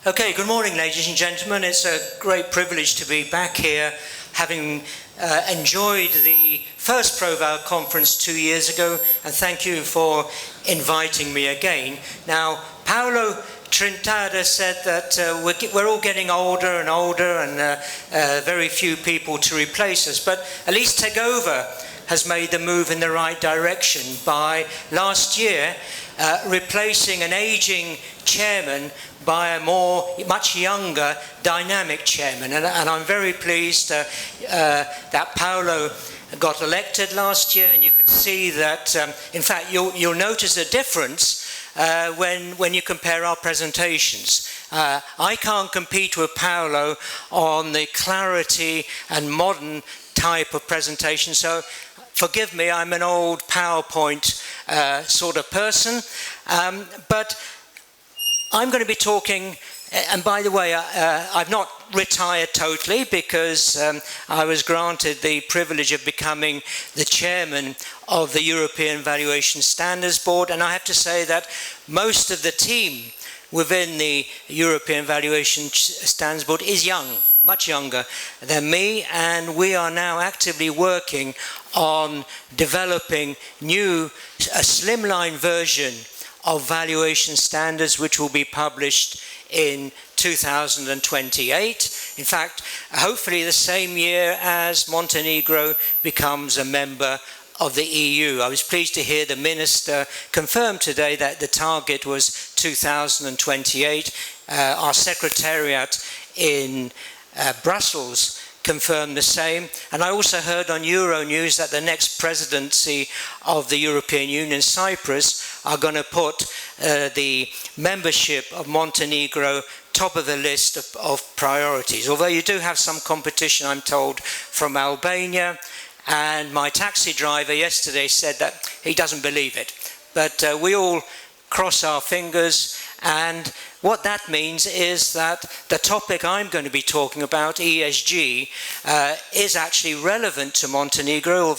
Okay, good morning, ladies and gentlemen. It's a great privilege to be back here, having enjoyed the first ProVal conference 2 years ago, and thank you for inviting me again. Now, Paolo Trintada said that we're all getting older and older, and very few people to replace us, but at least TEGoVAe has made the move in the right direction by last year replacing an aging chairman by a much younger, dynamic chairman. And I'm very pleased that Paolo got elected last year, and you can see that, in fact, you'll notice a difference when you compare our presentations. I can't compete with Paolo on the clarity and modern type of presentation, so forgive me, I'm an old PowerPoint sort of person, but I'm going to be talking, and by the way, I've not retired totally, because I was granted the privilege of becoming the chairman of the European Valuation Standards Board, and I have to say that most of the team within the European Valuation Standards Board is young, much younger than me, and we are now actively working on developing a slimline version of valuation standards, which will be published in 2028. In fact, hopefully the same year as Montenegro becomes a member of the EU. I was pleased to hear the Minister confirm today that the target was 2028. Our Secretariat in Brussels confirmed the same, and I also heard on Euronews that the next presidency of the European Union, Cyprus, are going to put the membership of Montenegro top of the list of priorities, although you do have some competition, I'm told, from Albania, and my taxi driver yesterday said that he doesn't believe it, but we all cross our fingers. And what that means is that the topic I'm going to be talking about, ESG, is actually relevant to Montenegro,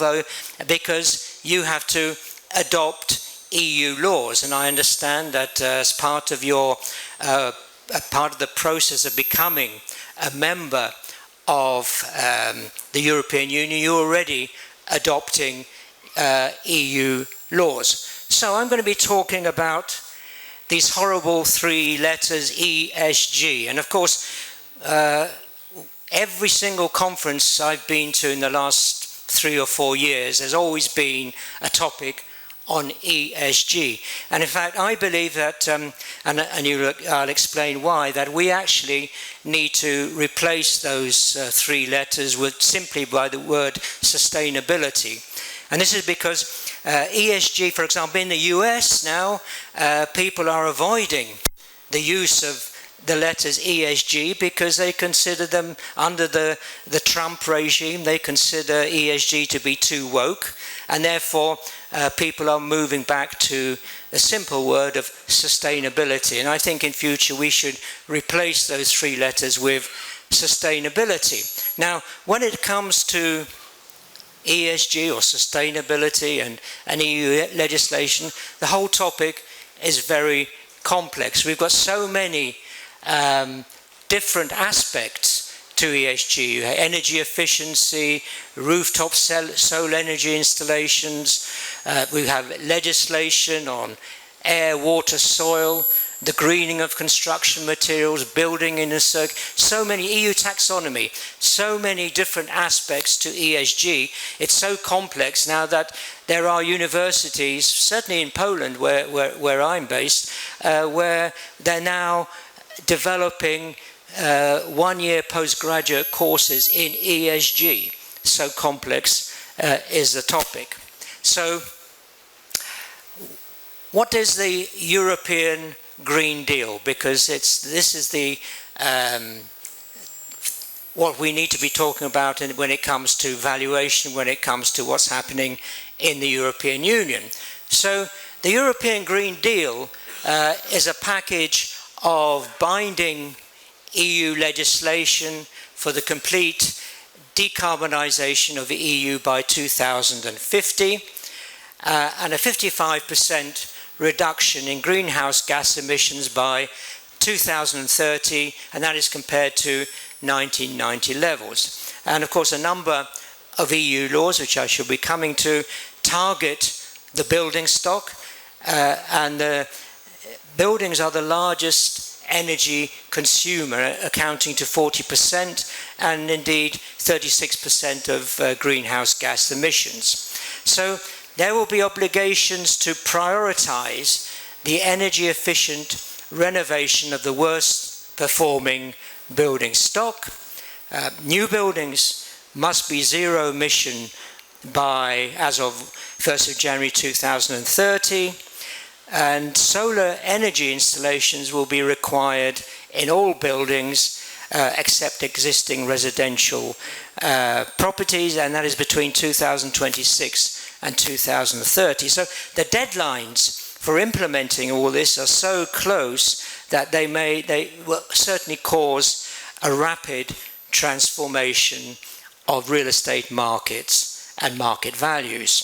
because you have to adopt EU laws. And I understand that as part of the process of becoming a member of the European Union, you're already adopting EU laws. So I'm going to be talking about these horrible three letters, ESG. And of course, every single conference I've been to in the last 3 or 4 years has always been a topic on ESG. And in fact, I believe that, I'll explain why, that we actually need to replace those 3 letters simply by the word sustainability. And this is because ESG, for example, in the US now, people are avoiding the use of the letters ESG because they consider them, under the Trump regime, they consider ESG to be too woke, and therefore people are moving back to a simple word of sustainability. And I think in future we should replace those 3 letters with sustainability. Now, when it comes to ESG or sustainability and EU legislation, the whole topic is very complex. We've got so many different aspects to ESG. Energy efficiency, rooftop solar energy installations, we have legislation on air, water, soil, the greening of construction materials, building in a circuit, so many EU taxonomy, so many different aspects to ESG. It's so complex now that there are universities, certainly in Poland where I'm based, where they're now developing 1-year postgraduate courses in ESG. So complex is the topic. So what is the European Green Deal? Because this is what we need to be talking about when it comes to valuation, when it comes to what's happening in the European Union. So the European Green Deal is a package of binding EU legislation for the complete decarbonisation of the EU by 2050, and a 55% reduction in greenhouse gas emissions by 2030, and that is compared to 1990 levels. And of course, a number of EU laws, which I shall be coming to, target the building stock, and the buildings are the largest energy consumer, accounting to 40% and indeed 36% of greenhouse gas emissions. So there will be obligations to prioritize the energy efficient renovation of the worst performing building stock. New buildings must be zero emission by, as of 1st of January 2030, and solar energy installations will be required in all buildings except existing residential properties, and that is between 2026 and 2030. So the deadlines for implementing all this are so close that they will certainly cause a rapid transformation of real estate markets and market values.